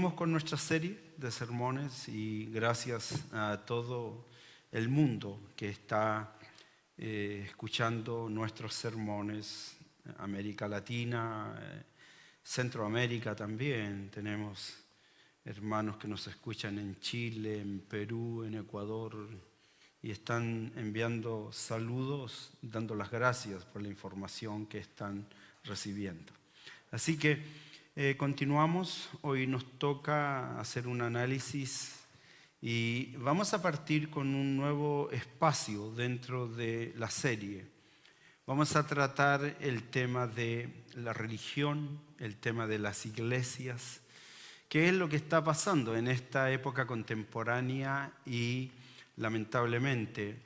Seguimos con nuestra serie de sermones y gracias a todo el mundo que está escuchando nuestros sermones. América Latina, Centroamérica también. Tenemos hermanos que nos escuchan en Chile, en Perú, en Ecuador y están enviando saludos, dando las gracias por la información que están recibiendo. Así que continuamos. Hoy nos toca hacer un análisis y vamos a partir con un nuevo espacio dentro de la serie. Vamos a tratar el tema de la religión, el tema de las iglesias, qué es lo que está pasando en esta época contemporánea y lamentablemente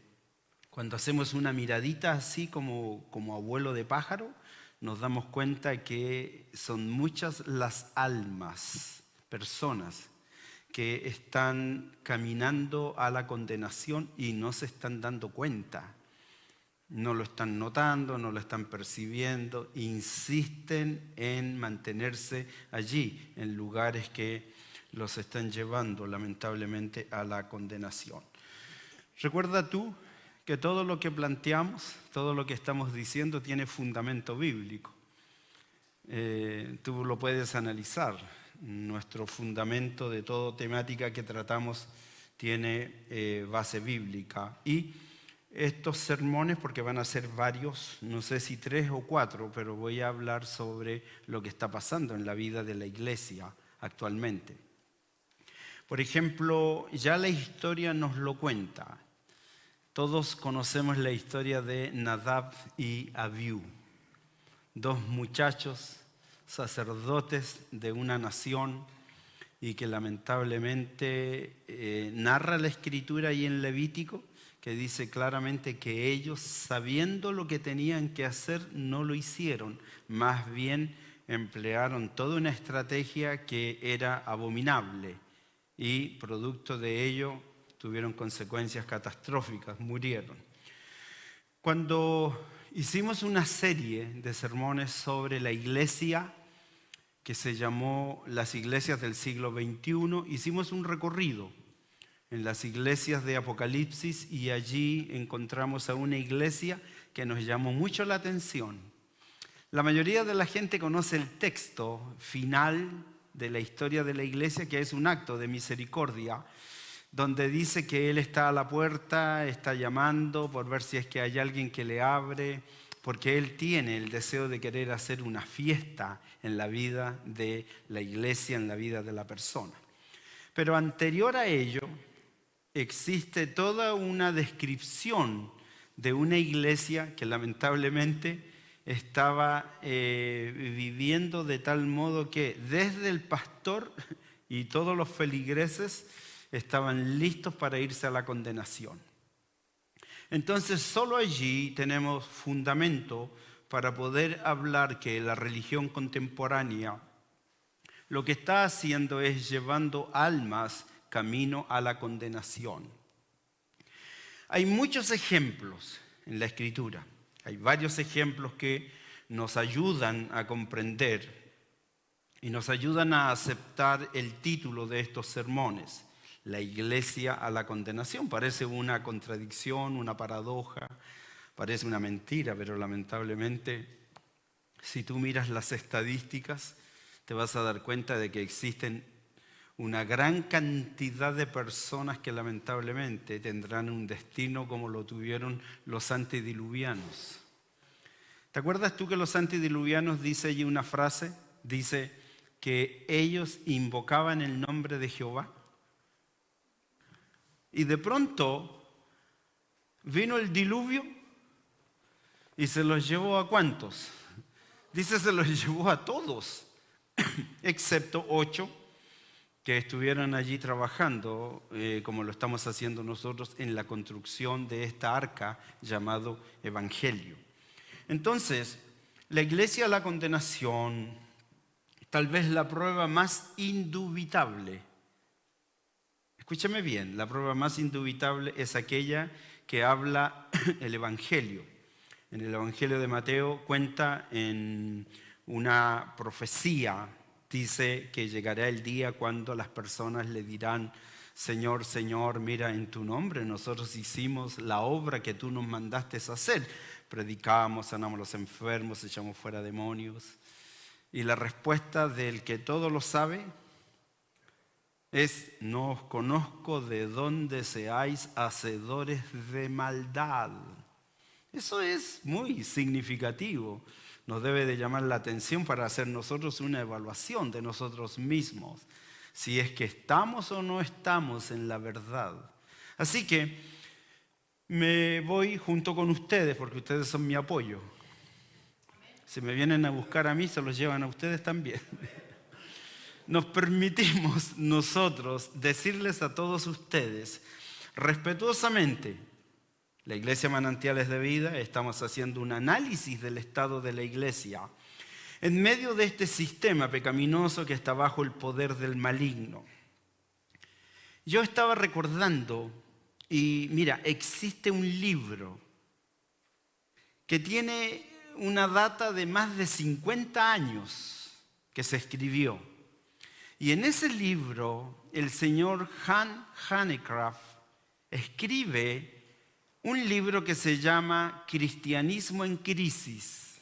cuando hacemos una miradita así como abuelo de pájaro, nos damos cuenta que son muchas las almas, personas que están caminando a la condenación y no se están dando cuenta. No lo están notando, no lo están percibiendo, insisten en mantenerse allí, en lugares que los están llevando lamentablemente a la condenación. ¿Recuerda tú que todo lo que planteamos, todo lo que estamos diciendo tiene fundamento bíblico? Tú lo puedes analizar. Nuestro fundamento de toda temática que tratamos tiene base bíblica. Y estos sermones, porque van a ser varios, no sé si 3 o 4, pero voy a hablar sobre lo que está pasando en la vida de la iglesia actualmente. Por ejemplo, ya la historia nos lo cuenta. Todos conocemos la historia de Nadab y Abiú, dos muchachos sacerdotes de una nación y que lamentablemente narra la escritura ahí en Levítico, que dice claramente que ellos, sabiendo lo que tenían que hacer, no lo hicieron. Más bien emplearon toda una estrategia que era abominable y producto de ello tuvieron consecuencias catastróficas, murieron. Cuando hicimos una serie de sermones sobre la iglesia que se llamó Las Iglesias del Siglo XXI, hicimos un recorrido en las iglesias de Apocalipsis y allí encontramos a una iglesia que nos llamó mucho la atención. La mayoría de la gente conoce el texto final de la historia de la iglesia, que es un acto de misericordia, donde dice que Él está a la puerta, está llamando por ver si es que hay alguien que le abre, porque Él tiene el deseo de querer hacer una fiesta en la vida de la iglesia, en la vida de la persona. Pero anterior a ello, existe toda una descripción de una iglesia que lamentablemente estaba viviendo de tal modo que desde el pastor y todos los feligreses estaban listos para irse a la condenación. Entonces solo allí tenemos fundamento para poder hablar que la religión contemporánea lo que está haciendo es llevando almas camino a la condenación. Hay muchos ejemplos en la Escritura. Hay varios ejemplos que nos ayudan a comprender y nos ayudan a aceptar el título de estos sermones. La iglesia a la condenación. Parece una contradicción, una paradoja, parece una mentira, pero lamentablemente, si tú miras las estadísticas, te vas a dar cuenta de que existen una gran cantidad de personas que lamentablemente tendrán un destino como lo tuvieron los antediluvianos. ¿Te acuerdas tú que los antediluvianos, dice allí una frase, dice que ellos invocaban el nombre de Jehová? Y de pronto vino el diluvio y se los llevó ¿a cuántos? Dice, se los llevó a todos, excepto 8 que estuvieron allí trabajando, como lo estamos haciendo nosotros en la construcción de esta arca llamado Evangelio. Entonces, la iglesia a la condenación, tal vez la prueba más indubitable. Escúchame bien, la prueba más indubitable es aquella que habla el Evangelio. En el Evangelio de Mateo cuenta en una profecía dice que llegará el día cuando las personas le dirán: Señor, Señor, mira, en tu nombre nosotros hicimos la obra que tú nos mandaste a hacer. Predicamos, sanamos a los enfermos, echamos fuera demonios. Y la respuesta del que todo lo sabe es: no os conozco, de dónde seáis hacedores de maldad. Eso es muy significativo. Nos debe de llamar la atención para hacer nosotros una evaluación de nosotros mismos, si es que estamos o no estamos en la verdad. Así que me voy junto con ustedes, porque ustedes son mi apoyo. Si me vienen a buscar a mí, se los llevan a ustedes también. Nos permitimos nosotros decirles a todos ustedes, respetuosamente: la Iglesia Manantiales de Vida, estamos haciendo un análisis del estado de la Iglesia en medio de este sistema pecaminoso que está bajo el poder del maligno. Yo estaba recordando, y mira, existe un libro que tiene una data de más de 50 años que se escribió. Y en ese libro, el señor Han Hanegraaff escribe un libro que se llama Cristianismo en Crisis.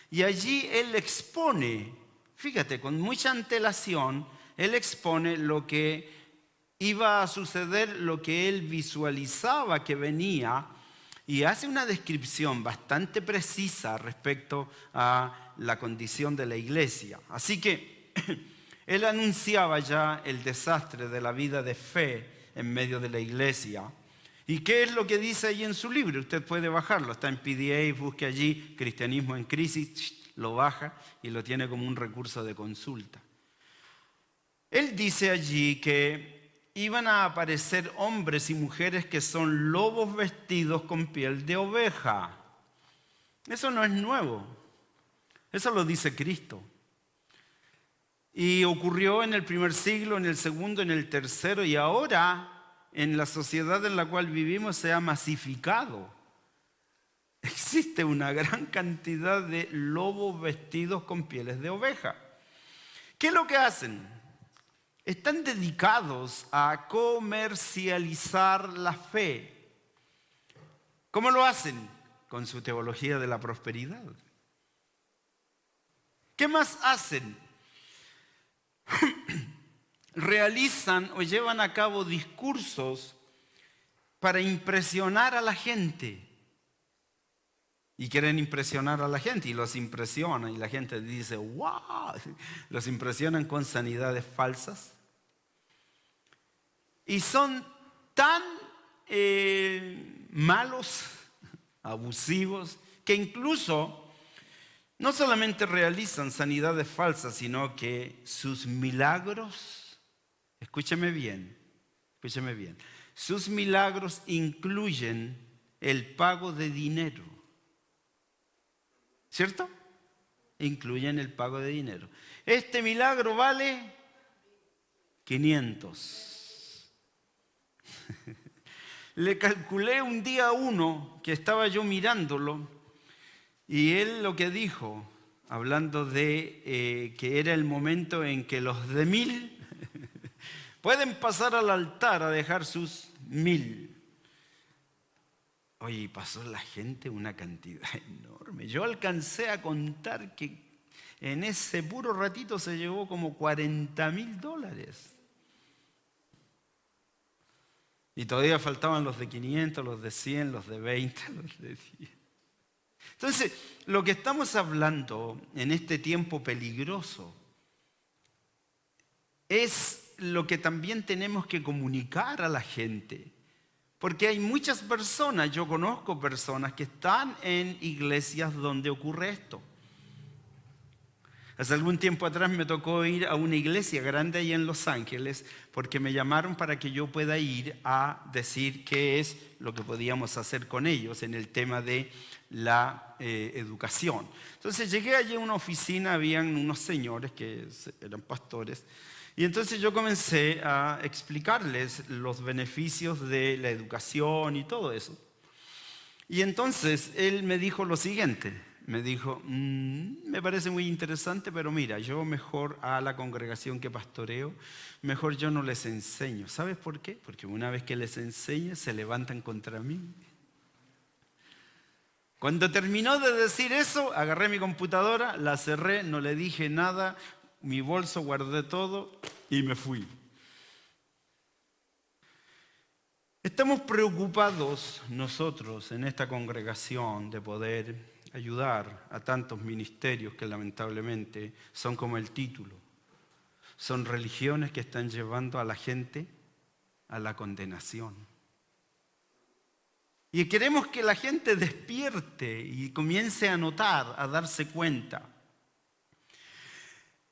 Y allí él expone, fíjate, con mucha antelación, él expone lo que iba a suceder, lo que él visualizaba que venía, y hace una descripción bastante precisa respecto a la condición de la iglesia. Así que él anunciaba ya el desastre de la vida de fe en medio de la iglesia. ¿Y qué es lo que dice ahí en su libro? Usted puede bajarlo, está en PDF, busque allí Cristianismo en Crisis, lo baja y lo tiene como un recurso de consulta. Él dice allí que iban a aparecer hombres y mujeres que son lobos vestidos con piel de oveja. Eso no es nuevo, eso lo dice Cristo. Y ocurrió en el primer siglo, en el segundo, en el tercero, y ahora en la sociedad en la cual vivimos se ha masificado. Existe una gran cantidad de lobos vestidos con pieles de oveja. ¿Qué es lo que hacen? Están dedicados a comercializar la fe. ¿Cómo lo hacen? Con su teología de la prosperidad. ¿Qué más hacen? Realizan o llevan a cabo discursos para impresionar a la gente. Y quieren impresionar a la gente y los impresionan. Y la gente dice: ¡wow! Los impresionan con sanidades falsas. Y son tan malos, abusivos, que incluso no solamente realizan sanidades falsas, sino que sus milagros, escúcheme bien, sus milagros incluyen el pago de dinero. ¿Cierto? Incluyen el pago de dinero. Este milagro vale 500. Le calculé un día a uno que estaba yo mirándolo, y él lo que dijo, hablando de que era el momento en que los de 1000 pueden pasar al altar a dejar sus 1000. Oye, pasó la gente una cantidad enorme. Yo alcancé a contar que en ese puro ratito se llevó como $40,000. Y todavía faltaban los de 500, los de 100, los de 20, los de 10. Entonces, lo que estamos hablando en este tiempo peligroso es lo que también tenemos que comunicar a la gente. Porque hay muchas personas, yo conozco personas que están en iglesias donde ocurre esto. Hace algún tiempo atrás me tocó ir a una iglesia grande ahí en Los Ángeles porque me llamaron para que yo pueda ir a decir qué es lo que podíamos hacer con ellos en el tema de la educación. Entonces llegué allí a una oficina, habían unos señores que eran pastores, y entonces yo comencé a explicarles los beneficios de la educación y todo eso. Y entonces él me dijo lo siguiente, me dijo, me parece muy interesante, pero mira, yo mejor a la congregación que pastoreo, mejor yo no les enseño. ¿Sabes por qué? Porque una vez que les enseñe, se levantan contra mí. Cuando terminó de decir eso, agarré mi computadora, la cerré, no le dije nada, mi bolso, guardé todo y me fui. Estamos preocupados nosotros en esta congregación de poder ayudar a tantos ministerios que lamentablemente son como el título. Son religiones que están llevando a la gente a la condenación. Y queremos que la gente despierte y comience a notar, a darse cuenta.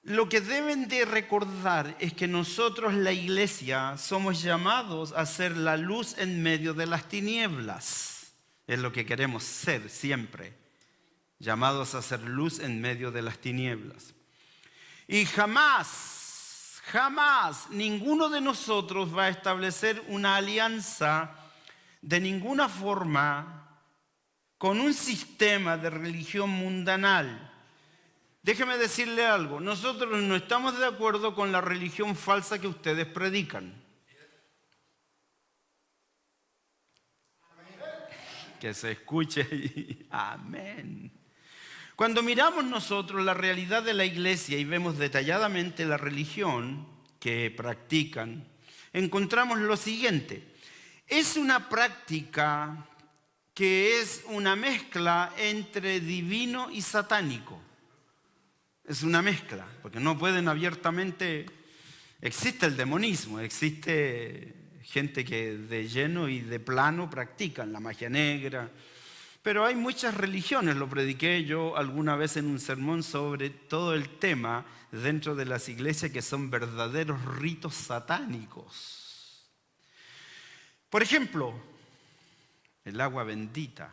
Lo que deben de recordar es que nosotros, la iglesia, somos llamados a ser la luz en medio de las tinieblas. Es lo que queremos ser siempre, llamados a ser luz en medio de las tinieblas. Y jamás ninguno de nosotros va a establecer una alianza de ninguna forma con un sistema de religión mundanal. Déjeme decirle algo, nosotros no estamos de acuerdo con la religión falsa que ustedes predican. Que se escuche, amén. Cuando miramos nosotros la realidad de la iglesia y vemos detalladamente la religión que practican, encontramos lo siguiente. Es una práctica que es una mezcla entre divino y satánico. Es una mezcla, porque no pueden abiertamente... Existe el demonismo, existe gente que de lleno y de plano practican la magia negra, pero hay muchas religiones, lo prediqué yo alguna vez en un sermón sobre todo el tema dentro de las iglesias que son verdaderos ritos satánicos. Por ejemplo, el agua bendita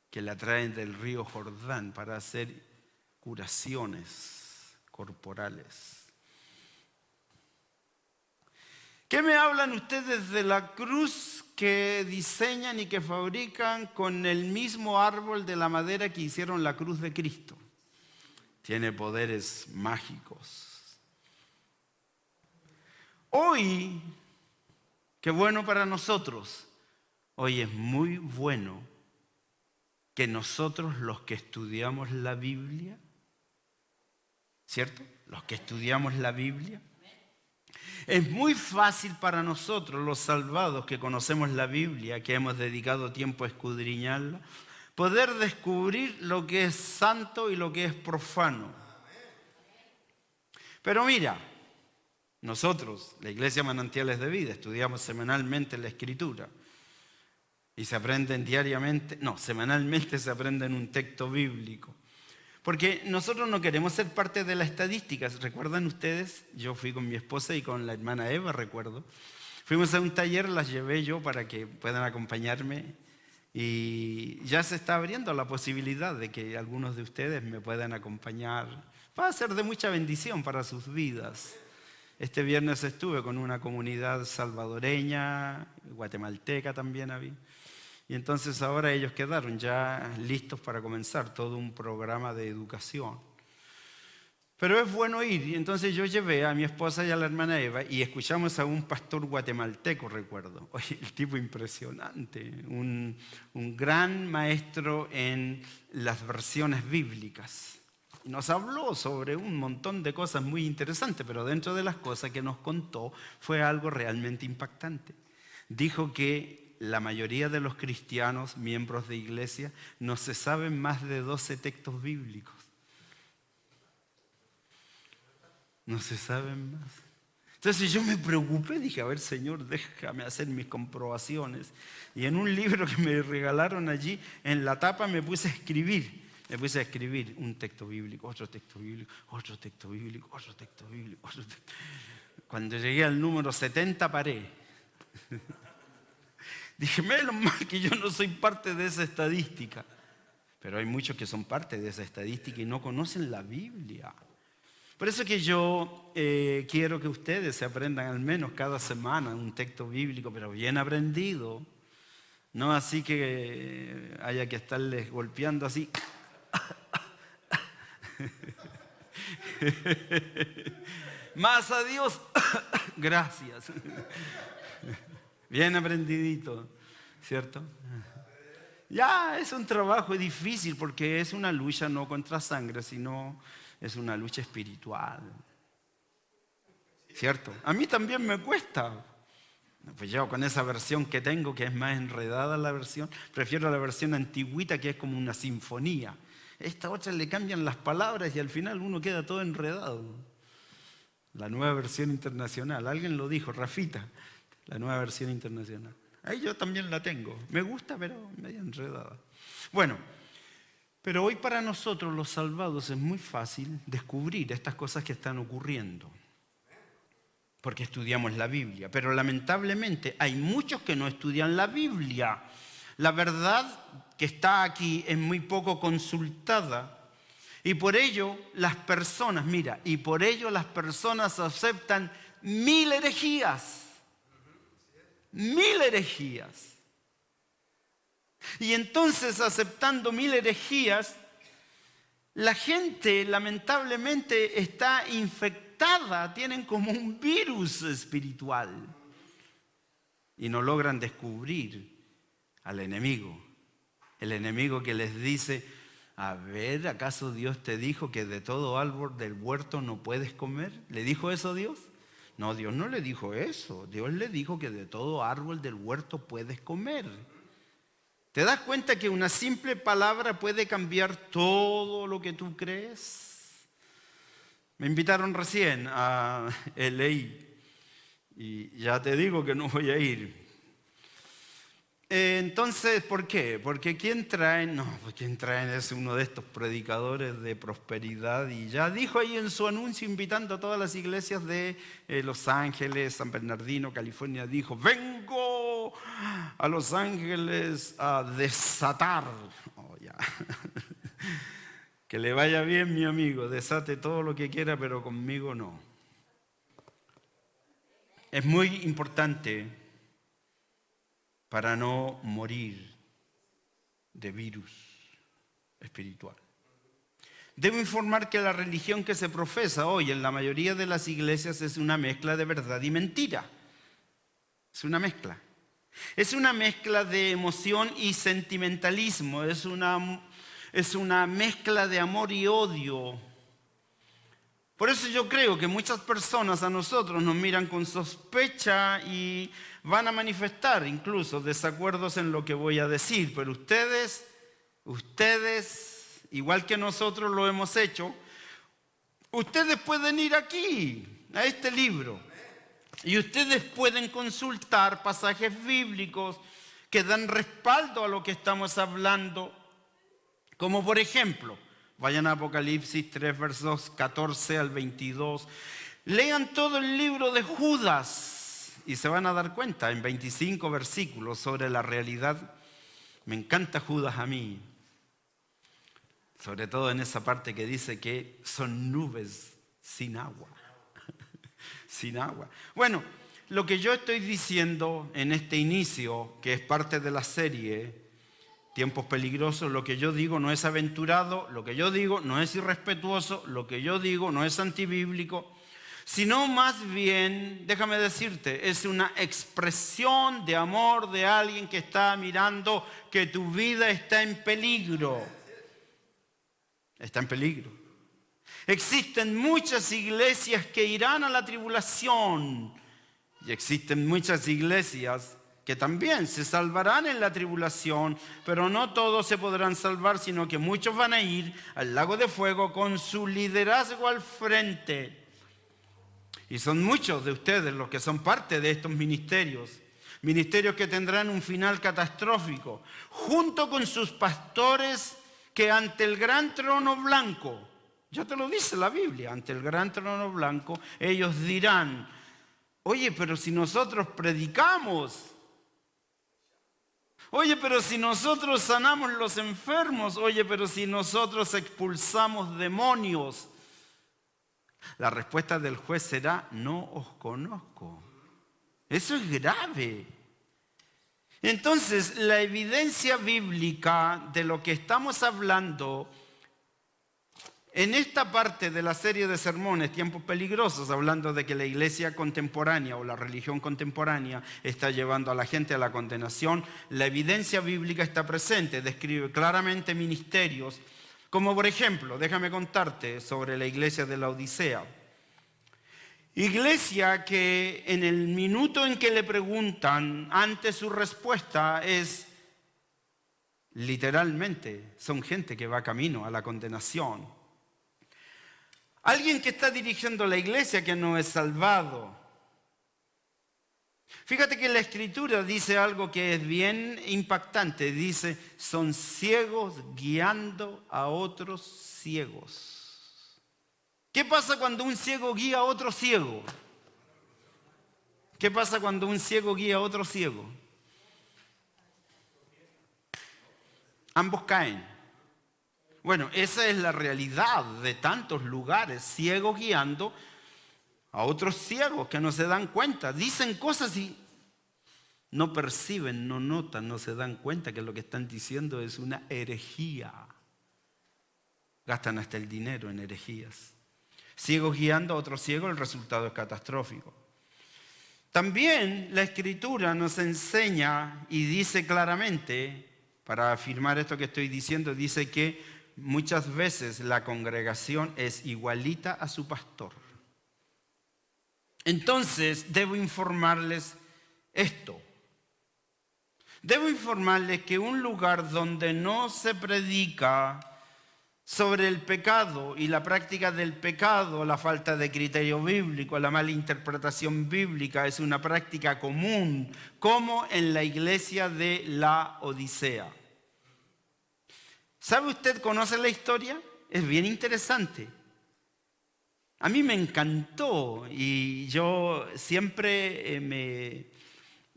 que la traen del río Jordán para hacer curaciones corporales. ¿Qué me hablan ustedes de la cruz que diseñan y que fabrican con el mismo árbol de la madera que hicieron la cruz de Cristo? Tiene poderes mágicos. Hoy, qué bueno para nosotros, hoy es muy bueno que nosotros los que estudiamos la Biblia, ¿cierto? Los que estudiamos la Biblia, es muy fácil para nosotros, los salvados que conocemos la Biblia, que hemos dedicado tiempo a escudriñarla, poder descubrir lo que es santo y lo que es profano. Pero mira, nosotros, la Iglesia Manantiales de Vida, estudiamos semanalmente la Escritura y se aprenden semanalmente se aprenden un texto bíblico. Porque nosotros no queremos ser parte de las estadísticas. ¿Recuerdan ustedes? Yo fui con mi esposa y con la hermana Eva, recuerdo. Fuimos a un taller, las llevé yo para que puedan acompañarme. Y ya se está abriendo la posibilidad de que algunos de ustedes me puedan acompañar. Va a ser de mucha bendición para sus vidas. Este viernes estuve con una comunidad salvadoreña, guatemalteca también había. Y entonces ahora ellos quedaron ya listos para comenzar todo un programa de educación. Pero es bueno ir. Y entonces yo llevé a mi esposa y a la hermana Eva y escuchamos a un pastor guatemalteco, recuerdo. Oye, el tipo impresionante, un gran maestro en las versiones bíblicas. Y nos habló sobre un montón de cosas muy interesantes, pero dentro de las cosas que nos contó fue algo realmente impactante. Dijo que la mayoría de los cristianos, miembros de iglesia, no se saben más de 12 textos bíblicos. No se saben más. Entonces yo me preocupé, dije, a ver, Señor, déjame hacer mis comprobaciones. Y en un libro que me regalaron allí, en la tapa me puse a escribir. Me puse a escribir un texto bíblico, otro texto bíblico, otro texto bíblico, otro texto bíblico, otro texto. Cuando llegué al número 70 paré. Dije, menos mal que yo no soy parte de esa estadística. Pero hay muchos que son parte de esa estadística y no conocen la Biblia. Por eso que yo quiero que ustedes se aprendan al menos cada semana un texto bíblico, pero bien aprendido. No así que haya que estarles golpeando así Más a Dios, gracias. Bien aprendidito, ¿cierto? Ya es un trabajo difícil porque es una lucha no contra sangre, sino es una lucha espiritual. ¿Cierto? A mí también me cuesta. Pues yo con esa versión que tengo, que es más enredada la versión, prefiero la versión antigüita que es como una sinfonía. Esta otra le cambian las palabras y al final uno queda todo enredado. La nueva versión internacional, alguien lo dijo, Rafita, la nueva versión internacional. Ahí yo también la tengo. Me gusta, pero medio enredada. Bueno, pero hoy para nosotros los salvados es muy fácil descubrir estas cosas que están ocurriendo. Porque estudiamos la Biblia. Pero lamentablemente hay muchos que no estudian la Biblia. La verdad que está aquí es muy poco consultada. Y por ello las personas, aceptan 1000 herejías. 1000 herejías. Y entonces, aceptando 1000 herejías, la gente lamentablemente está infectada, tienen como un virus espiritual y no logran descubrir al enemigo. El enemigo que les dice: a ver, ¿acaso Dios te dijo que de todo árbol del huerto no puedes comer? ¿Le dijo eso Dios? No, Dios no le dijo eso. Dios le dijo que de todo árbol del huerto puedes comer. ¿Te das cuenta que una simple palabra puede cambiar todo lo que tú crees? Me invitaron recién a LA y ya te digo que no voy a ir. Entonces, ¿por qué? Porque ¿quién traen es uno de estos predicadores de prosperidad y ya dijo ahí en su anuncio invitando a todas las iglesias de Los Ángeles, San Bernardino, California, dijo: vengo a Los Ángeles a desatar. Oh, ya. Que le vaya bien, mi amigo, desate todo lo que quiera, pero conmigo no. Es muy importante para no morir de virus espiritual. Debo informar que la religión que se profesa hoy en la mayoría de las iglesias es una mezcla de verdad y mentira. Es una mezcla. Es una mezcla de emoción y sentimentalismo. Es una mezcla de amor y odio. Por eso yo creo que muchas personas a nosotros nos miran con sospecha y van a manifestar incluso desacuerdos en lo que voy a decir. Pero ustedes, igual que nosotros lo hemos hecho, ustedes pueden ir aquí, a este libro, y ustedes pueden consultar pasajes bíblicos que dan respaldo a lo que estamos hablando, como por ejemplo, vayan a Apocalipsis 3, versos 14 al 22. Lean todo el libro de Judas y se van a dar cuenta en 25 versículos sobre la realidad. Me encanta Judas a mí, sobre todo en esa parte que dice que son nubes sin agua. Sin agua. Bueno, lo que yo estoy diciendo en este inicio, que es parte de la serie Tiempos Peligrosos, lo que yo digo no es aventurado, lo que yo digo no es irrespetuoso, lo que yo digo no es antibíblico, sino más bien, déjame decirte, es una expresión de amor de alguien que está mirando que tu vida está en peligro. Está en peligro. Existen muchas iglesias que irán a la tribulación y existen muchas iglesias que también se salvarán en la tribulación, pero no todos se podrán salvar, sino que muchos van a ir al lago de fuego con su liderazgo al frente. Y son muchos de ustedes los que son parte de estos ministerios que tendrán un final catastrófico, junto con sus pastores que ante el gran trono blanco, ya te lo dice la Biblia, ante el gran trono blanco, ellos dirán: oye, pero si nosotros predicamos, oye, pero si nosotros sanamos los enfermos, oye, pero si nosotros expulsamos demonios. La respuesta del juez será: no os conozco. Eso es grave. Entonces, la evidencia bíblica de lo que estamos hablando En esta parte de la serie de sermones, Tiempos Peligrosos, hablando de que la iglesia contemporánea o la religión contemporánea está llevando a la gente a la condenación, la evidencia bíblica está presente, describe claramente ministerios, como por ejemplo, déjame contarte sobre la iglesia de la Odisea. Iglesia que en el minuto en que le preguntan, ante su respuesta es, literalmente, son gente que va camino a la condenación. Alguien que está dirigiendo la iglesia que no es salvado. Fíjate que la Escritura dice algo que es bien impactante. Dice, son ciegos guiando a otros ciegos. ¿Qué pasa cuando un ciego guía a otro ciego? ¿Qué pasa cuando un ciego guía a otro ciego? Ambos caen. Bueno, esa es la realidad de tantos lugares, ciegos guiando a otros ciegos que no se dan cuenta. Dicen cosas y no perciben, no notan, no se dan cuenta que lo que están diciendo es una herejía. Gastan hasta el dinero en herejías. Ciegos guiando a otros ciegos, el resultado es catastrófico. También la Escritura nos enseña y dice claramente, para afirmar esto que estoy diciendo, dice que muchas veces la congregación es igualita a su pastor. Entonces, debo informarles esto. Debo informarles que un lugar donde no se predica sobre el pecado y la práctica del pecado, la falta de criterio bíblico, la mala interpretación bíblica es una práctica común, como en la iglesia de la Odisea. ¿Sabe usted, conoce la historia? Es bien interesante. A mí me encantó y yo siempre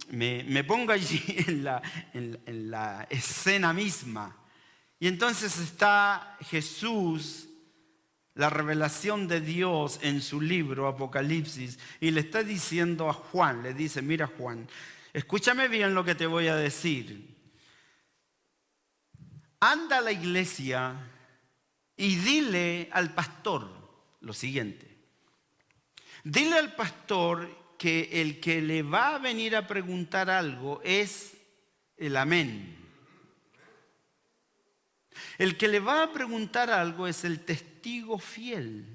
me pongo allí en la escena misma. Y entonces está Jesús, la revelación de Dios en su libro Apocalipsis, y le está diciendo a Juan, le dice, mira Juan, escúchame bien lo que te voy a decir. Anda a la iglesia y dile al pastor lo siguiente. Dile al pastor que el que le va a venir a preguntar algo es el amén. El que le va a preguntar algo es el testigo fiel.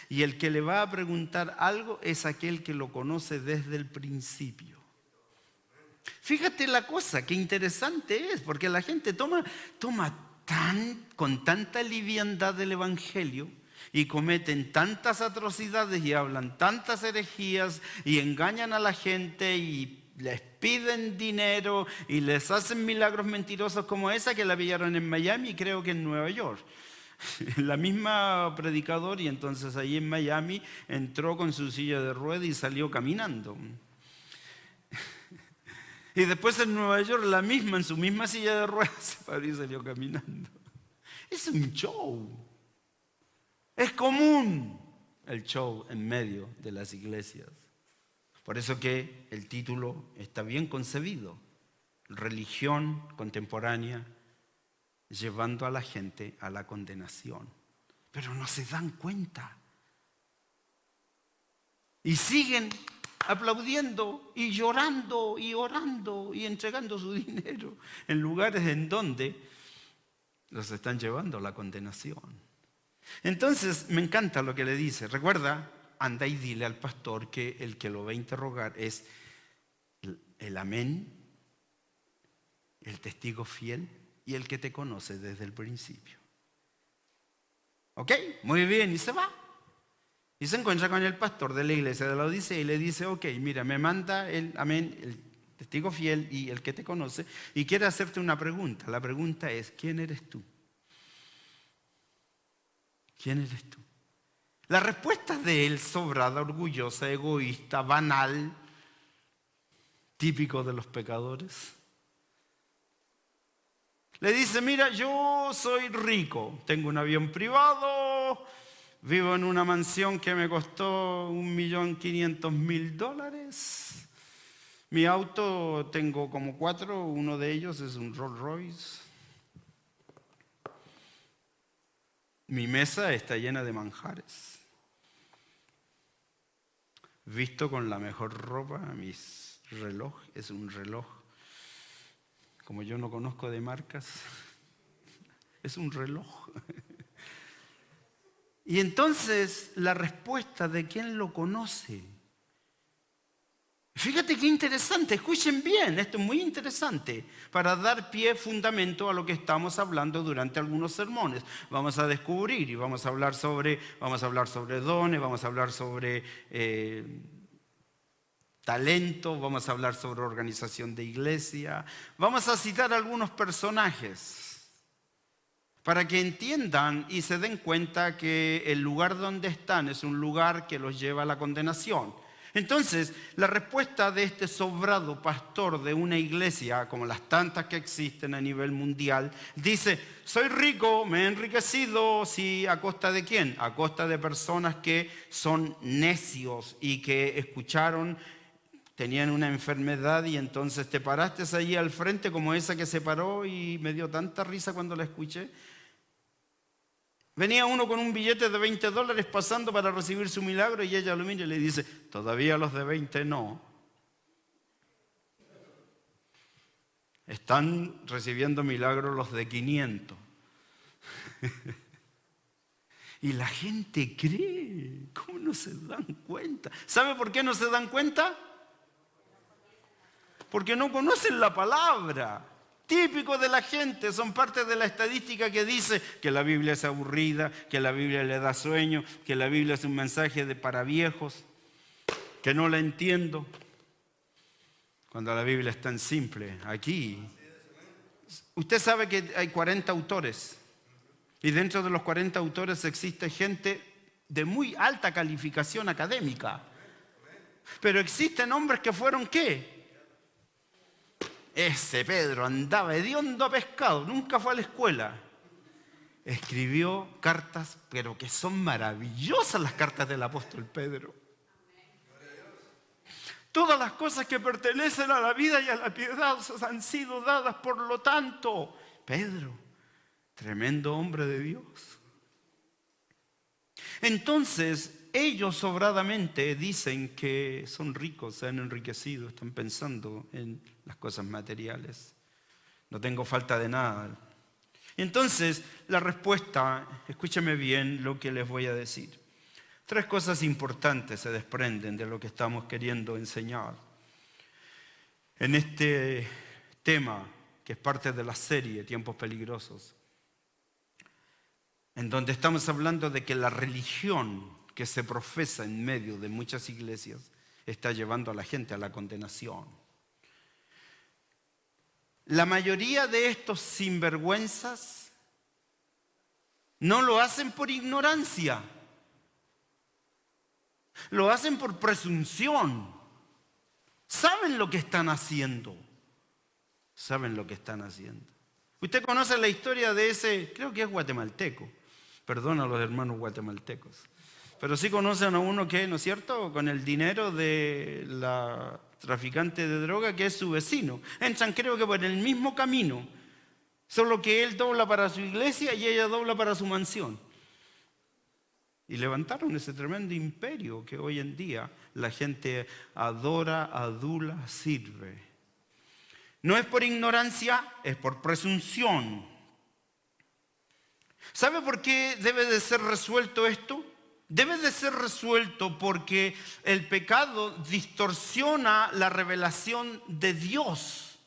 Y el que le va a preguntar algo es aquel que lo conoce desde el principio. Fíjate la cosa, qué interesante es, porque la gente toma con tanta liviandad el evangelio y cometen tantas atrocidades y hablan tantas herejías y engañan a la gente y les piden dinero y les hacen milagros mentirosos como esa que la pillaron en Miami y creo que en Nueva York. La misma predicador, y entonces ahí en Miami entró con su silla de ruedas y salió caminando. Y después en Nueva York la misma, en su misma silla de ruedas, se paró y salió caminando. Es un show. Es común el show en medio de las iglesias. Por eso que el título está bien concebido. Religión contemporánea llevando a la gente a la condenación. Pero no se dan cuenta. Y siguen aplaudiendo y llorando y orando y entregando su dinero en lugares en donde los están llevando a la condenación. Entonces me encanta lo que le dice. Recuerda, anda y dile al pastor que el que lo va a interrogar es el amén, el testigo fiel y el que te conoce desde el principio. ¿Ok? Muy bien, y se va. Y se encuentra con el pastor de la iglesia de la Odisea y le dice, ok, mira, me manda el amén, el testigo fiel y el que te conoce, y quiere hacerte una pregunta. La pregunta es, ¿quién eres tú? ¿Quién eres tú? La respuesta de él, sobrada, orgullosa, egoísta, banal, típico de los pecadores. Le dice, mira, yo soy rico, tengo un avión privado, vivo en una mansión que me costó $1.500.000. Mi auto tengo como 4, uno de ellos es un Rolls Royce. Mi mesa está llena de manjares. Visto con la mejor ropa, mi reloj es un reloj. Como yo no conozco de marcas, es un reloj. Y entonces la respuesta de quién lo conoce. Fíjate qué interesante, escuchen bien, esto es muy interesante para dar pie, fundamento a lo que estamos hablando durante algunos sermones. Vamos a descubrir y vamos a hablar sobre dones, vamos a hablar sobre talento, vamos a hablar sobre organización de iglesia, vamos a citar algunos personajes para que entiendan y se den cuenta que el lugar donde están es un lugar que los lleva a la condenación. Entonces, la respuesta de este sobrado pastor de una iglesia, como las tantas que existen a nivel mundial, dice: soy rico, me he enriquecido, ¿sí? ¿A costa de quién? A costa de personas que son necios y que escucharon, tenían una enfermedad y entonces te paraste allí al frente como esa que se paró y me dio tanta risa cuando la escuché. Venía uno con un billete de $20 pasando para recibir su milagro y ella lo mira y le dice: todavía los de 20 no. Están recibiendo milagros los de 500. Y la gente cree. ¿Cómo no se dan cuenta? ¿Sabe por qué no se dan cuenta? Porque no conocen la palabra. Típico de la gente, son parte de la estadística que dice que la Biblia es aburrida, que la Biblia le da sueño, que la Biblia es un mensaje para viejos, que no la entiendo. Cuando la Biblia es tan simple. Aquí, usted sabe que hay 40 autores y dentro de los 40 autores existe gente de muy alta calificación académica. Pero existen hombres que fueron ¿qué? Ese Pedro andaba hediondo a pescado, nunca fue a la escuela. Escribió cartas, pero que son maravillosas las cartas del apóstol Pedro. Todas las cosas que pertenecen a la vida y a la piedad han sido dadas, por lo tanto, Pedro, tremendo hombre de Dios. Entonces, ellos sobradamente dicen que son ricos, se han enriquecido, están pensando en las cosas materiales. No tengo falta de nada. Entonces, la respuesta, escúcheme bien lo que les voy a decir. 3 cosas importantes se desprenden de lo que estamos queriendo enseñar en este tema que es parte de la serie Tiempos Peligrosos, en donde estamos hablando de que la religión que se profesa en medio de muchas iglesias está llevando a la gente a la condenación. La mayoría de estos sinvergüenzas no lo hacen por ignorancia, lo hacen por presunción. Saben lo que están haciendo. Saben lo que están haciendo. Usted conoce la historia de ese, creo que es guatemalteco. Perdón a los hermanos guatemaltecos. Pero sí conocen a uno que, ¿no es cierto?, con el dinero de la traficante de droga, que es su vecino. Entran, creo que por el mismo camino, solo que él dobla para su iglesia y ella dobla para su mansión. Y levantaron ese tremendo imperio que hoy en día la gente adora, adula, sirve. No es por ignorancia, es por presunción. ¿Sabe por qué debe de ser resuelto esto? Debe de ser resuelto porque el pecado distorsiona la revelación de Dios.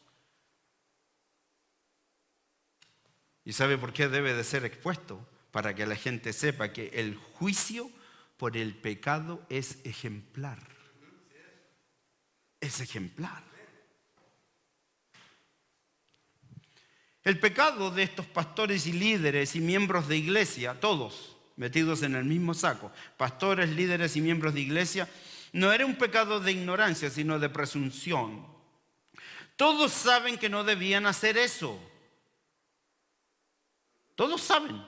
¿Y sabe por qué debe de ser expuesto? Para que la gente sepa que el juicio por el pecado es ejemplar. Es ejemplar. El pecado de estos pastores y líderes y miembros de iglesia, todos metidos en el mismo saco, pastores, líderes y miembros de iglesia, no era un pecado de ignorancia, sino de presunción. Todos saben que no debían hacer eso. Todos saben.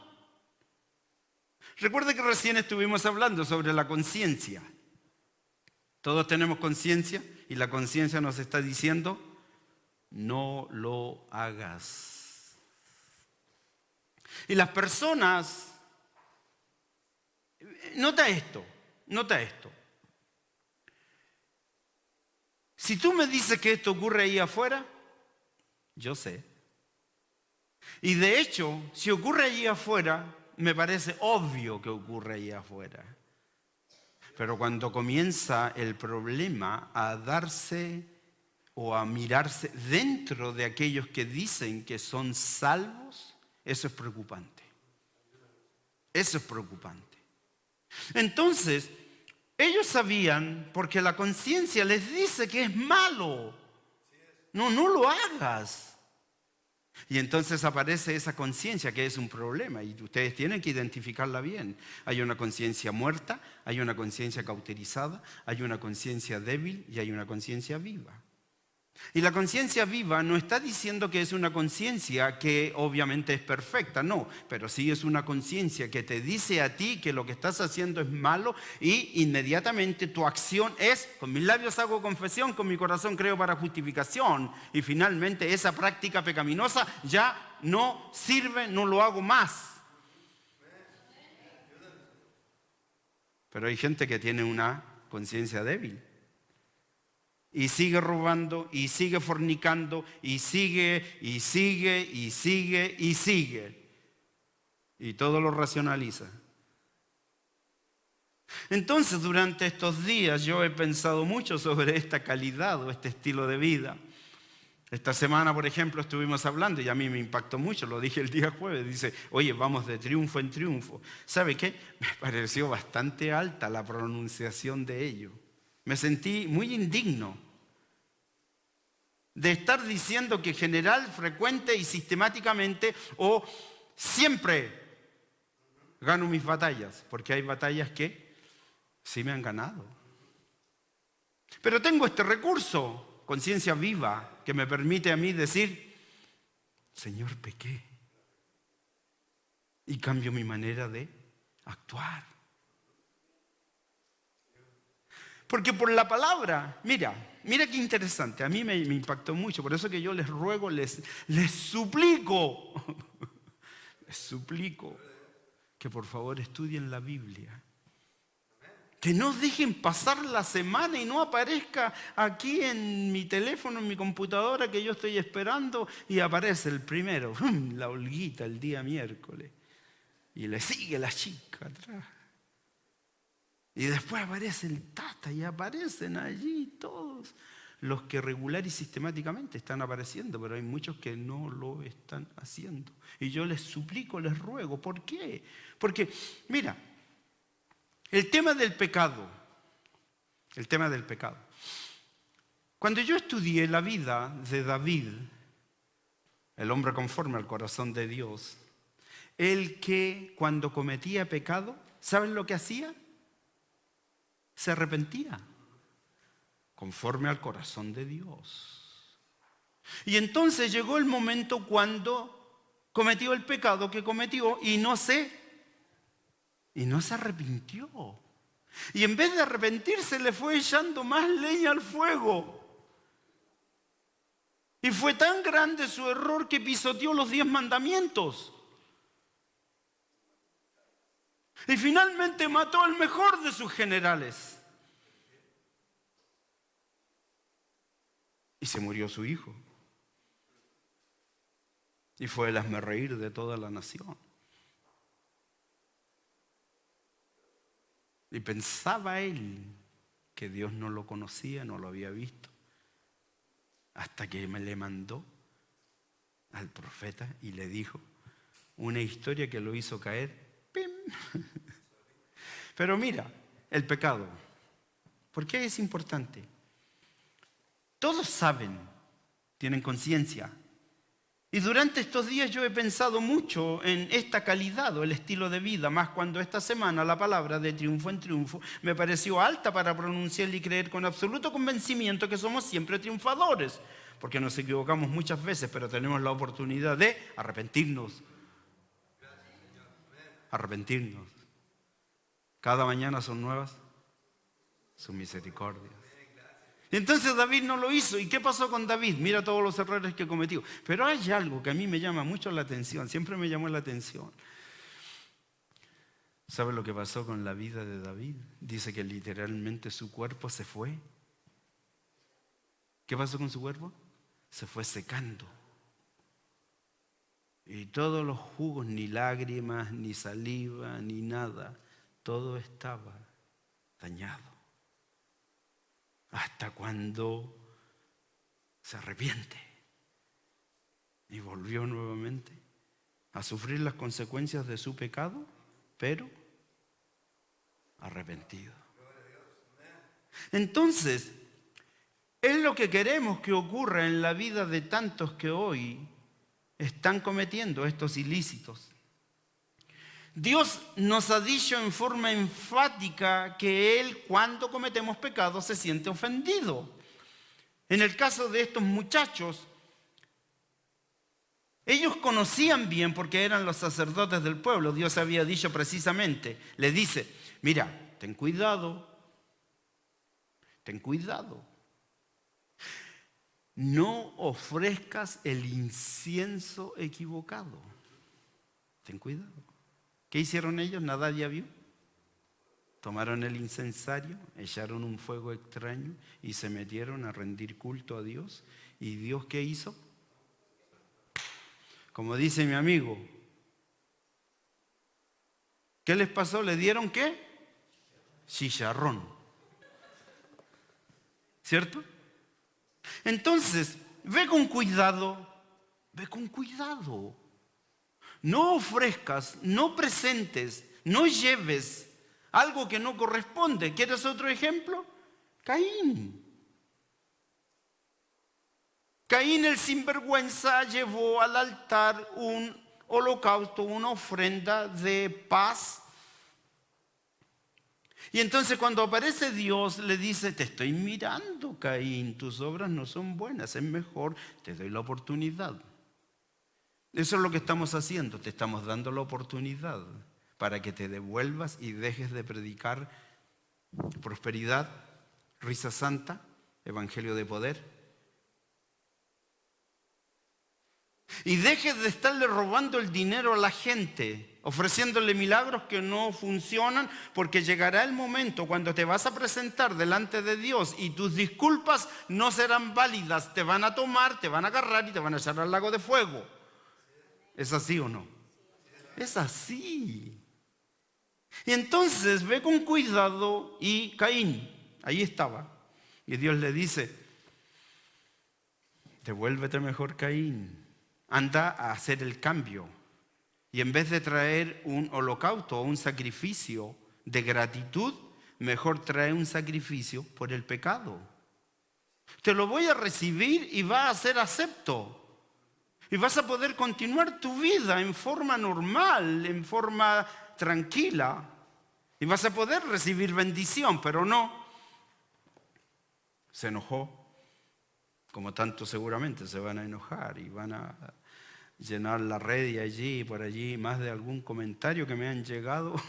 Recuerda que recién estuvimos hablando sobre la conciencia. Todos tenemos conciencia y la conciencia nos está diciendo: no lo hagas. Y las personas Nota esto, nota esto. Si tú me dices que esto ocurre ahí afuera, yo sé. Y de hecho, si ocurre allí afuera, me parece obvio que ocurre allí afuera. Pero cuando comienza el problema a darse o a mirarse dentro de aquellos que dicen que son salvos, eso es preocupante. Eso es preocupante. Entonces, ellos sabían, porque la conciencia les dice que es malo. No lo hagas. Y entonces aparece esa conciencia que es un problema y ustedes tienen que identificarla bien. Hay una conciencia muerta, hay una conciencia cauterizada, hay una conciencia débil y hay una conciencia viva. Y la conciencia viva no está diciendo que es una conciencia que obviamente es perfecta, no, pero sí es una conciencia que te dice a ti que lo que estás haciendo es malo y inmediatamente tu acción es, con mis labios hago confesión, con mi corazón creo para justificación, y finalmente esa práctica pecaminosa ya no sirve, no lo hago más. Pero hay gente que tiene una conciencia débil. Y sigue robando, y sigue fornicando, y sigue, y sigue, y sigue, y sigue. Y todo lo racionaliza. Entonces, durante estos días yo he pensado mucho sobre esta calidad o este estilo de vida. Esta semana, por ejemplo, estuvimos hablando y a mí me impactó mucho, lo dije el día jueves, dice, oye, vamos de triunfo en triunfo. ¿Sabe qué? Me pareció bastante alta la pronunciación de ello. Me sentí muy indigno de estar diciendo que general, frecuente y sistemáticamente o siempre gano mis batallas, porque hay batallas que sí me han ganado. Pero tengo este recurso, conciencia viva, que me permite a mí decir, Señor, pequé y cambio mi manera de actuar. Porque por la palabra, mira qué interesante, a mí me impactó mucho, por eso que yo les ruego, les suplico, les suplico que por favor estudien la Biblia. Que no dejen pasar la semana y no aparezca aquí en mi teléfono, en mi computadora que yo estoy esperando y aparece el primero, la Olguita el día miércoles, y le sigue la chica atrás. Y después aparece el Tata y aparecen allí todos los que regular y sistemáticamente están apareciendo, pero hay muchos que no lo están haciendo. Y yo les suplico, les ruego, ¿por qué? Porque, mira, el tema del pecado. Cuando yo estudié la vida de David, el hombre conforme al corazón de Dios, el que cuando cometía pecado, ¿saben lo que hacía? Se arrepentía, conforme al corazón de Dios. Y entonces llegó el momento cuando cometió el pecado que cometió y no se arrepintió. Y en vez de arrepentirse le fue echando más leña al fuego. Y fue tan grande su error que pisoteó los 10 mandamientos. Y finalmente mató al mejor de sus generales. Y se murió su hijo. Y fue el hazmerreír de toda la nación. Y pensaba él que Dios no lo conocía, no lo había visto. Hasta que me le mandó al profeta y le dijo una historia que lo hizo caer. ¡Pim! Pero mira, el pecado. ¿Por qué es importante? Todos saben, tienen conciencia. Y durante estos días yo he pensado mucho en esta calidad o el estilo de vida, más cuando esta semana la palabra de triunfo en triunfo me pareció alta para pronunciar y creer con absoluto convencimiento que somos siempre triunfadores, porque nos equivocamos muchas veces, pero tenemos la oportunidad de arrepentirnos. Arrepentirnos. Cada mañana son nuevas sus misericordias. Entonces David no lo hizo. ¿Y qué pasó con David? Mira todos los errores que cometió. Pero hay algo que a mí me llama mucho la atención, siempre me llamó la atención. ¿Sabe lo que pasó con la vida de David? Dice que literalmente su cuerpo se fue. ¿Qué pasó con su cuerpo? Se fue secando. Y todos los jugos, ni lágrimas, ni saliva, ni nada, todo estaba dañado. Hasta cuando se arrepiente y volvió nuevamente a sufrir las consecuencias de su pecado, pero arrepentido. Entonces, es lo que queremos que ocurra en la vida de tantos que hoy están cometiendo estos ilícitos. Dios nos ha dicho en forma enfática que Él, cuando cometemos pecados, se siente ofendido. En el caso de estos muchachos, ellos conocían bien porque eran los sacerdotes del pueblo. Dios había dicho precisamente, le dice, mira, ten cuidado, no ofrezcas el incienso equivocado. Ten cuidado. ¿Qué hicieron ellos? Nadab y Abiú. Tomaron el incensario, echaron un fuego extraño y se metieron a rendir culto a Dios. ¿Y Dios qué hizo? Como dice mi amigo, ¿qué les pasó? ¿Le dieron qué? Chicharrón. ¿Cierto? Entonces, ve con cuidado. No ofrezcas, no presentes, no lleves algo que no corresponde. ¿Quieres otro ejemplo? Caín. Caín el sinvergüenza llevó al altar un holocausto, una ofrenda de paz. Y entonces cuando aparece Dios le dice, te estoy mirando, Caín, tus obras no son buenas, es mejor, te doy la oportunidad. Eso es lo que estamos haciendo, te estamos dando la oportunidad para que te devuelvas y dejes de predicar prosperidad, risa santa, evangelio de poder. Y dejes de estarle robando el dinero a la gente, ofreciéndole milagros que no funcionan, porque llegará el momento cuando te vas a presentar delante de Dios y tus disculpas no serán válidas, te van a tomar, te van a agarrar y te van a echar al lago de fuego. ¿Es así o no? Es así. Y entonces ve con cuidado y Caín, ahí estaba. Y Dios le dice, devuélvete mejor, Caín. Anda a hacer el cambio. Y en vez de traer un holocausto o un sacrificio de gratitud, mejor trae un sacrificio por el pecado. Te lo voy a recibir y va a ser acepto. Y vas a poder continuar tu vida en forma normal, en forma tranquila. Y vas a poder recibir bendición, pero no. Se enojó, como tanto seguramente se van a enojar y van a llenar la red y allí y por allí más de algún comentario que me han llegado.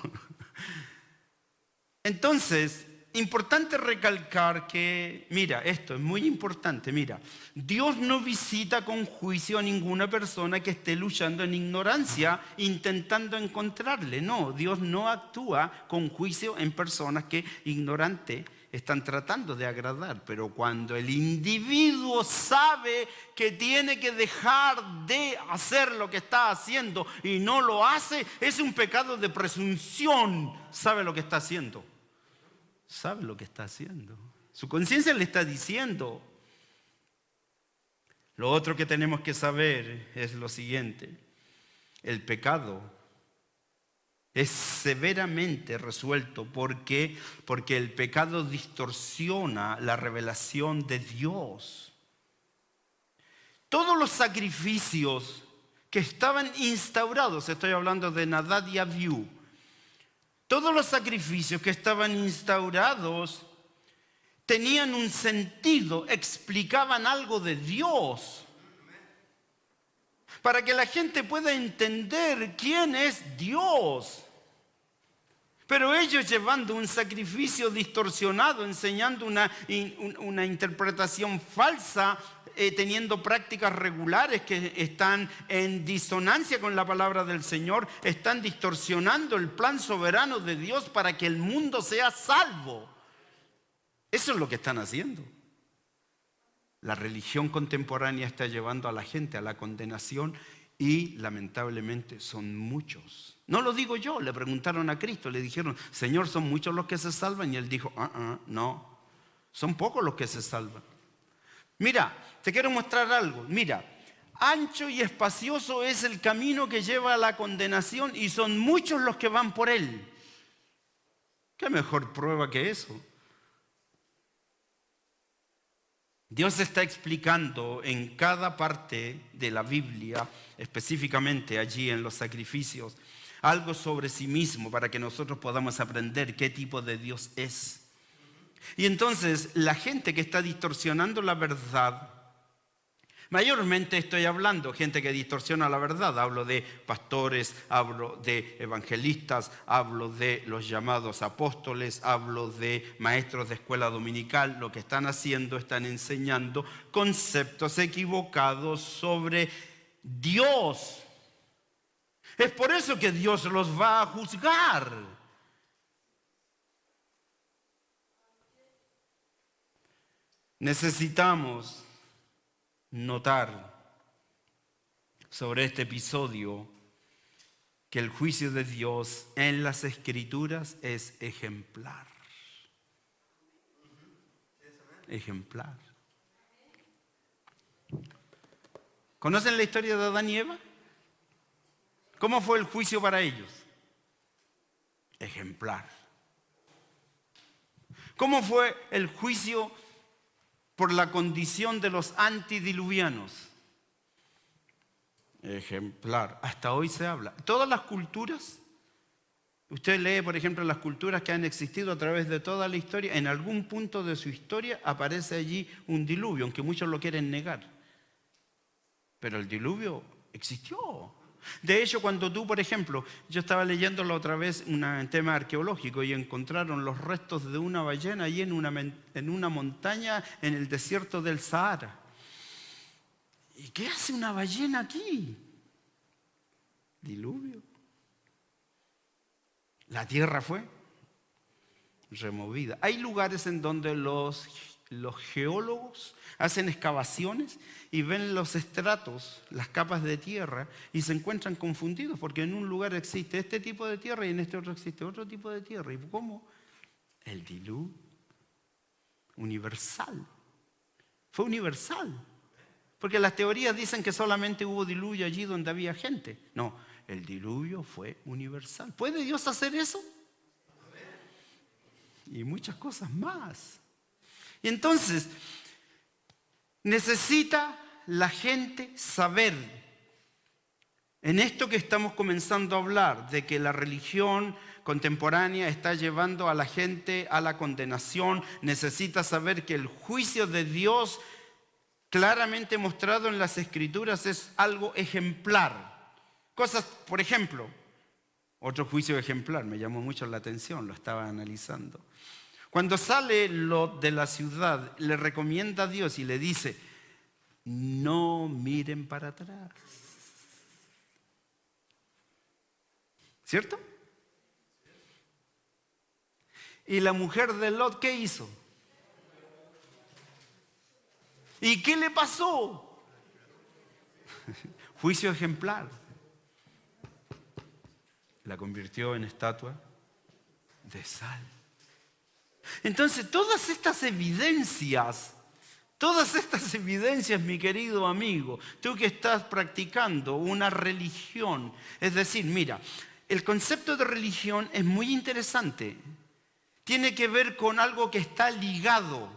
Entonces, importante recalcar que, mira, esto es muy importante, mira, Dios no visita con juicio a ninguna persona que esté luchando en ignorancia, intentando encontrarle. No, Dios no actúa con juicio en personas que ignorantes están tratando de agradar. Pero cuando el individuo sabe que tiene que dejar de hacer lo que está haciendo y no lo hace, es un pecado de presunción. ¿Sabe lo que está haciendo? Sabe lo que está haciendo. Su conciencia le está diciendo. Lo otro que tenemos que saber es lo siguiente. El pecado es severamente resuelto porque el pecado distorsiona la revelación de Dios. Todos los sacrificios que estaban instaurados, estoy hablando de Nadab y Abiú, todos los sacrificios que estaban instaurados tenían un sentido, explicaban algo de Dios. Para que la gente pueda entender quién es Dios. Pero ellos llevando un sacrificio distorsionado, enseñando una interpretación falsa, teniendo prácticas regulares que están en disonancia con la palabra del Señor, están distorsionando el plan soberano de Dios para que el mundo sea salvo. Eso es lo que están haciendo. La religión contemporánea está llevando a la gente a la condenación y lamentablemente son muchos. No lo digo yo, le preguntaron a Cristo, le dijeron, Señor, ¿son muchos los que se salvan? Y Él dijo, no, son pocos los que se salvan. Mira, te quiero mostrar algo. Mira, ancho y espacioso es el camino que lleva a la condenación y son muchos los que van por él. ¿Qué mejor prueba que eso? Dios está explicando en cada parte de la Biblia, específicamente allí en los sacrificios, algo sobre sí mismo para que nosotros podamos aprender qué tipo de Dios es. Y entonces la gente que está distorsionando la verdad, mayormente estoy hablando gente que distorsiona la verdad, hablo de pastores, hablo de evangelistas, hablo de los llamados apóstoles, hablo de maestros de escuela dominical. Lo que están haciendo, están enseñando conceptos equivocados sobre Dios. Es por eso que Dios los va a juzgar. Necesitamos notar sobre este episodio que el juicio de Dios en las Escrituras es ejemplar. Ejemplar. ¿Conocen la historia de Adán y Eva? ¿Cómo fue el juicio para ellos? Ejemplar. ¿Cómo fue el juicio por la condición de los antidiluvianos? Ejemplar. Hasta hoy se habla. Todas las culturas, usted lee, por ejemplo, las culturas que han existido a través de toda la historia, en algún punto de su historia aparece allí un diluvio, aunque muchos lo quieren negar. Pero el diluvio existió. De hecho, cuando tú, por ejemplo, yo estaba leyendo la otra vez un tema arqueológico y encontraron los restos de una ballena allí en una montaña en el desierto del Sahara. ¿Y qué hace una ballena aquí? Diluvio. La tierra fue removida. Hay lugares en donde los geólogos hacen excavaciones y ven los estratos, las capas de tierra, y se encuentran confundidos porque en un lugar existe este tipo de tierra y en este otro existe otro tipo de tierra. ¿Y cómo? El diluvio universal. Fue universal. Porque las teorías dicen que solamente hubo diluvio allí donde había gente. No, el diluvio fue universal. ¿Puede Dios hacer eso? Y muchas cosas más. Y entonces, necesita la gente saber, en esto que estamos comenzando a hablar, de que la religión contemporánea está llevando a la gente a la condenación, necesita saber que el juicio de Dios, claramente mostrado en las Escrituras, es algo ejemplar. Cosas, por ejemplo, otro juicio ejemplar, me llamó mucho la atención, lo estaba analizando. Cuando sale Lot de la ciudad, le recomienda a Dios y le dice, no miren para atrás. ¿Cierto? Y la mujer de Lot, ¿qué hizo? ¿Y qué le pasó? Juicio ejemplar. La convirtió en estatua de sal. Entonces, todas estas evidencias, mi querido amigo, tú que estás practicando una religión, es decir, mira, el concepto de religión es muy interesante. Tiene que ver con algo que está ligado.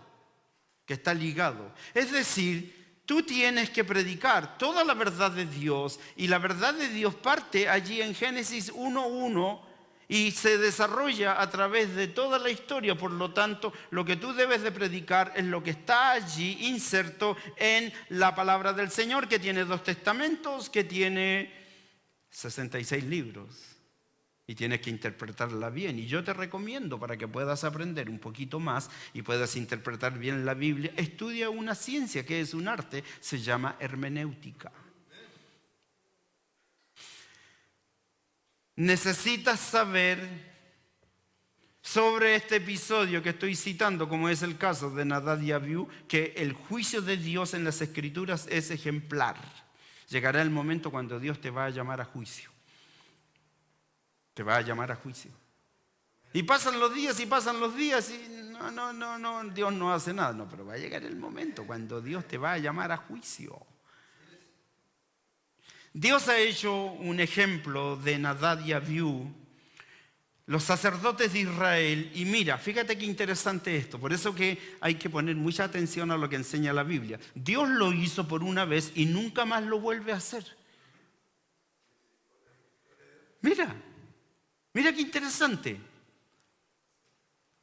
Es decir, tú tienes que predicar toda la verdad de Dios, y la verdad de Dios parte allí en Génesis 1:1 y se desarrolla a través de toda la historia. Por lo tanto, lo que tú debes de predicar es lo que está allí inserto en la palabra del Señor, que tiene 2 testamentos, que tiene 66 libros. y tienes que interpretarla bien. Y yo te recomiendo, para que puedas aprender un poquito más y puedas interpretar bien la Biblia, estudia una ciencia que es un arte, se llama hermenéutica. Necesitas saber sobre este episodio que estoy citando, como es el caso de Nadab y Abiú, que el juicio de Dios en las Escrituras es ejemplar. Llegará el momento cuando Dios te va a llamar a juicio. Te va a llamar a juicio. Y pasan los días y no, Dios no hace nada. No, pero va a llegar el momento cuando Dios te va a llamar a juicio. Dios ha hecho un ejemplo de Nadab y Abiú, los sacerdotes de Israel, y mira, fíjate qué interesante esto, por eso que hay que poner mucha atención a lo que enseña la Biblia. Dios lo hizo por una vez y nunca más lo vuelve a hacer. Mira qué interesante.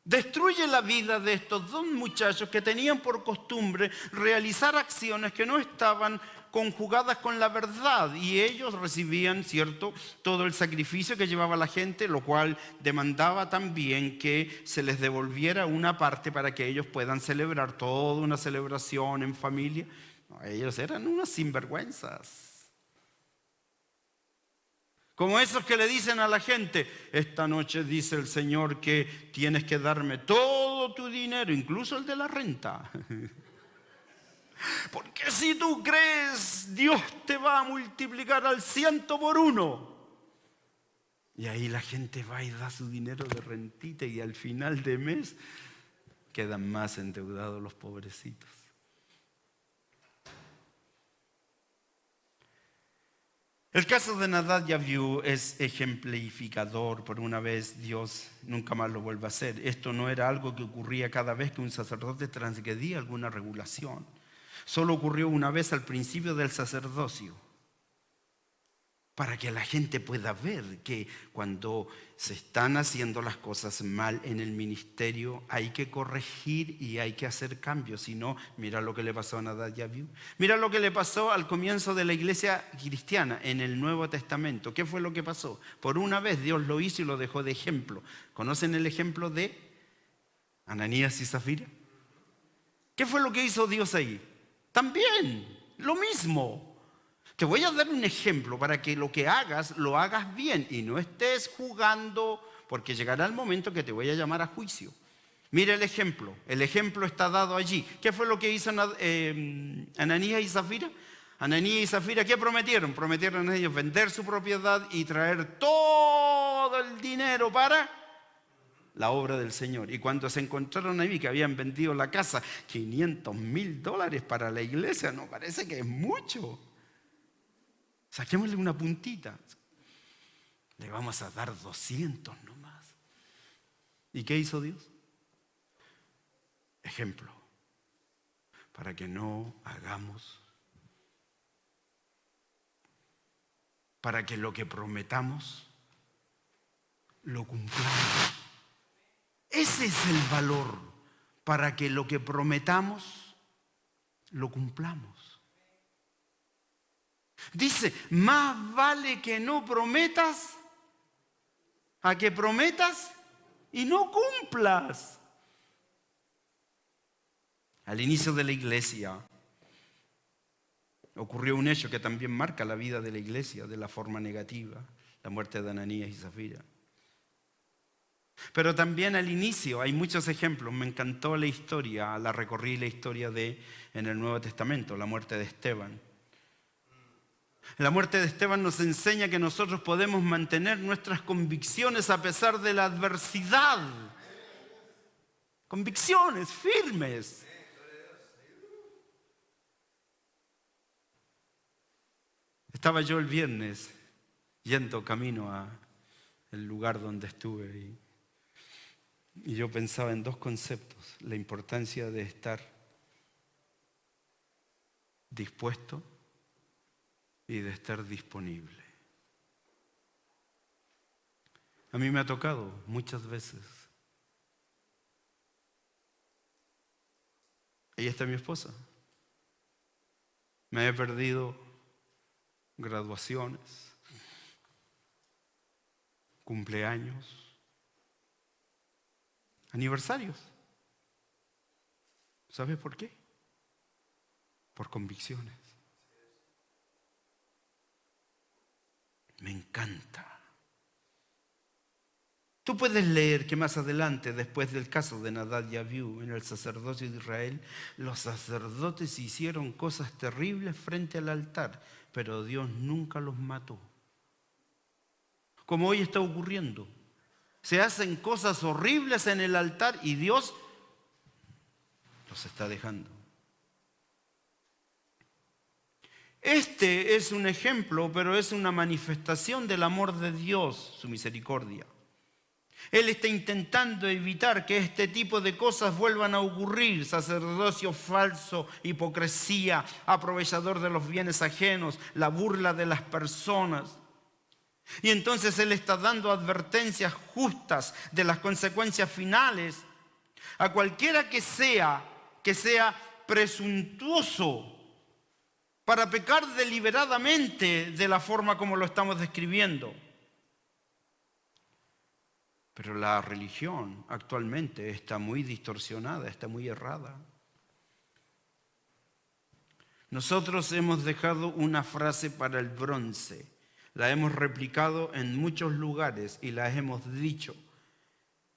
Destruye la vida de estos dos muchachos que tenían por costumbre realizar acciones que no estaban conjugadas con la verdad, y ellos recibían, ¿cierto?, todo el sacrificio que llevaba la gente, lo cual demandaba también que se les devolviera una parte para que ellos puedan celebrar toda una celebración en familia. No, ellos eran unos sinvergüenzas. Como esos que le dicen a la gente: esta noche dice el Señor que tienes que darme todo tu dinero, incluso el de la renta. Porque si tú crees, Dios te va a multiplicar al 100 por 1. Y ahí la gente va y da su dinero de rentita y al final de mes quedan más endeudados los pobrecitos. El caso de Nadab y Abiú es ejemplificador. Por una vez Dios nunca más lo vuelve a hacer. Esto no era algo que ocurría cada vez que un sacerdote transgredía alguna regulación. Solo ocurrió una vez al principio del sacerdocio, para que la gente pueda ver que cuando se están haciendo las cosas mal en el ministerio hay que corregir y hay que hacer cambios. Si no, mira lo que le pasó a Nadab y Abiú. Mira lo que le pasó al comienzo de la iglesia cristiana en el Nuevo Testamento. ¿Qué fue lo que pasó? Por una vez Dios lo hizo y lo dejó de ejemplo. ¿Conocen el ejemplo de Ananías y Zafira? ¿Qué fue lo que hizo Dios ahí? También, lo mismo. Te voy a dar un ejemplo para que lo que hagas, lo hagas bien y no estés jugando, porque llegará el momento que te voy a llamar a juicio. Mira el ejemplo está dado allí. ¿Qué fue lo que hizo Ananías y Zafira? Ananías y Zafira, ¿qué prometieron? Prometieron a ellos vender su propiedad y traer todo el dinero para la obra del Señor. Y cuando se encontraron ahí que habían vendido la casa, $500,000 para la iglesia, no parece que es mucho. Saquémosle una puntita. Le vamos a dar 200 nomás. ¿Y qué hizo Dios? Ejemplo. Para que no hagamos, para que lo que prometamos lo cumplamos. Ese es el valor, para que lo que prometamos lo cumplamos. Dice, más vale que no prometas a que prometas y no cumplas. Al inicio de la iglesia ocurrió un hecho que también marca la vida de la iglesia de la forma negativa: la muerte de Ananías y Zafira. Pero también al inicio hay muchos ejemplos. Me encantó la historia, la recorrí la historia en el Nuevo Testamento, la muerte de Esteban. La muerte de Esteban nos enseña que nosotros podemos mantener nuestras convicciones a pesar de la adversidad. Convicciones firmes. Estaba yo el viernes yendo camino al lugar donde estuve y yo pensaba en dos conceptos: la importancia de estar dispuesto y de estar disponible. A mí me ha tocado muchas veces. Ella está mi esposa. Me he perdido graduaciones, cumpleaños, aniversarios. ¿Sabes por qué? Por convicciones. Me encanta. Tú puedes leer que más adelante, después del caso de Nadab y Abiú en el sacerdocio de Israel, los sacerdotes hicieron cosas terribles frente al altar, pero Dios nunca los mató. Como hoy está ocurriendo. Se hacen cosas horribles en el altar y Dios los está dejando. Este es un ejemplo, pero es una manifestación del amor de Dios, su misericordia. Él está intentando evitar que este tipo de cosas vuelvan a ocurrir: sacerdocio falso, hipocresía, aprovechador de los bienes ajenos, la burla de las personas. Y entonces Él está dando advertencias justas de las consecuencias finales a cualquiera que sea presuntuoso para pecar deliberadamente de la forma como lo estamos describiendo. Pero la religión actualmente está muy distorsionada, está muy errada. Nosotros hemos dejado una frase para el bronce, la hemos replicado en muchos lugares y la hemos dicho.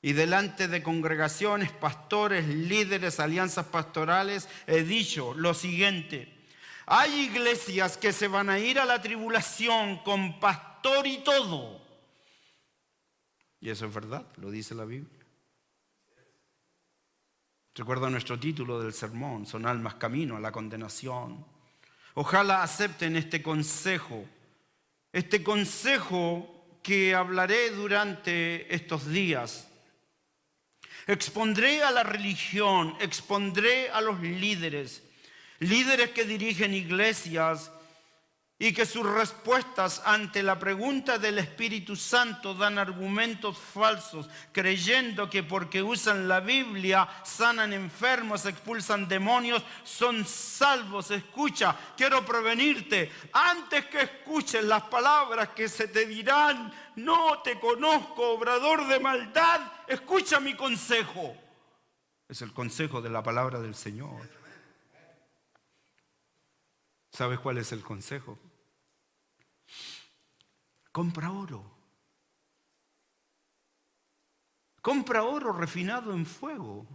Y delante de congregaciones, pastores, líderes, alianzas pastorales, he dicho lo siguiente: hay iglesias que se van a ir a la tribulación con pastor y todo. Y eso es verdad, lo dice la Biblia. Recuerda nuestro título del sermón: son almas camino a la condenación. Ojalá acepten este consejo que hablaré durante estos días. Expondré a la religión, expondré a los líderes que dirigen iglesias y que sus respuestas ante la pregunta del Espíritu Santo dan argumentos falsos, creyendo que porque usan la Biblia sanan enfermos, expulsan demonios, son salvos. Escucha, quiero prevenirte: antes que escuches las palabras que se te dirán, no te conozco, obrador de maldad, escucha mi consejo. Es el consejo de la palabra del Señor. ¿Sabes cuál es el consejo? Compra oro. Compra oro refinado en fuego.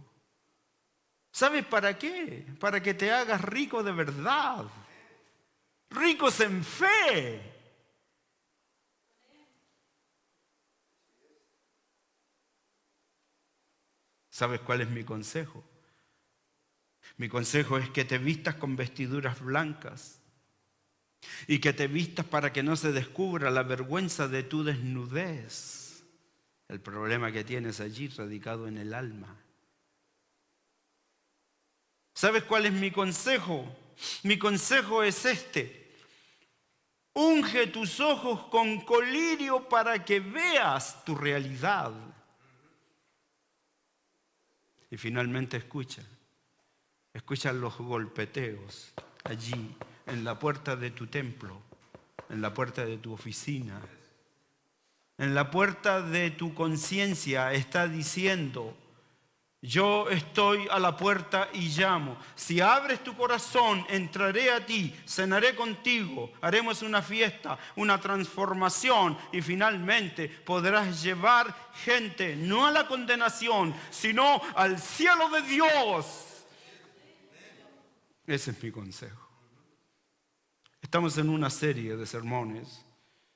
¿Sabes para qué? Para que te hagas rico de verdad. Ricos en fe. ¿Sabes cuál es mi consejo? Mi consejo es que te vistas con vestiduras blancas y que te vistas para que no se descubra la vergüenza de tu desnudez. El problema que tienes allí radicado en el alma. ¿Sabes cuál es mi consejo? Mi consejo es este: unge tus ojos con colirio para que veas tu realidad. Y finalmente escucha los golpeteos allí, en la puerta de tu templo, en la puerta de tu oficina, en la puerta de tu conciencia. Está diciendo: yo estoy a la puerta y llamo. Si abres tu corazón, entraré a ti, cenaré contigo, haremos una fiesta, una transformación y finalmente podrás llevar gente no a la condenación, sino al cielo de Dios. Ese es mi consejo. Estamos en una serie de sermones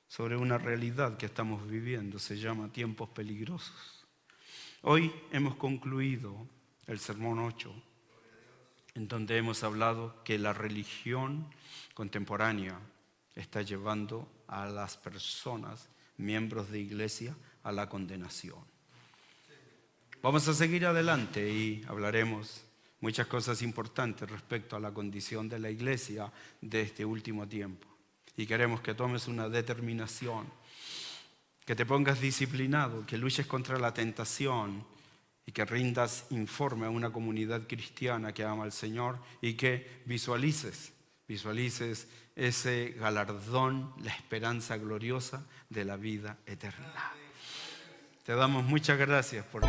sobre una realidad que estamos viviendo. Se llama tiempos peligrosos. Hoy hemos concluido el sermón 8, en donde hemos hablado que la religión contemporánea está llevando a las personas, miembros de iglesia, a la condenación. Vamos a seguir adelante y hablaremos muchas cosas importantes respecto a la condición de la iglesia de este último tiempo. Y queremos que tomes una determinación, que te pongas disciplinado, que luches contra la tentación y que rindas informe a una comunidad cristiana que ama al Señor y que visualices ese galardón, la esperanza gloriosa de la vida eterna. Te damos muchas gracias por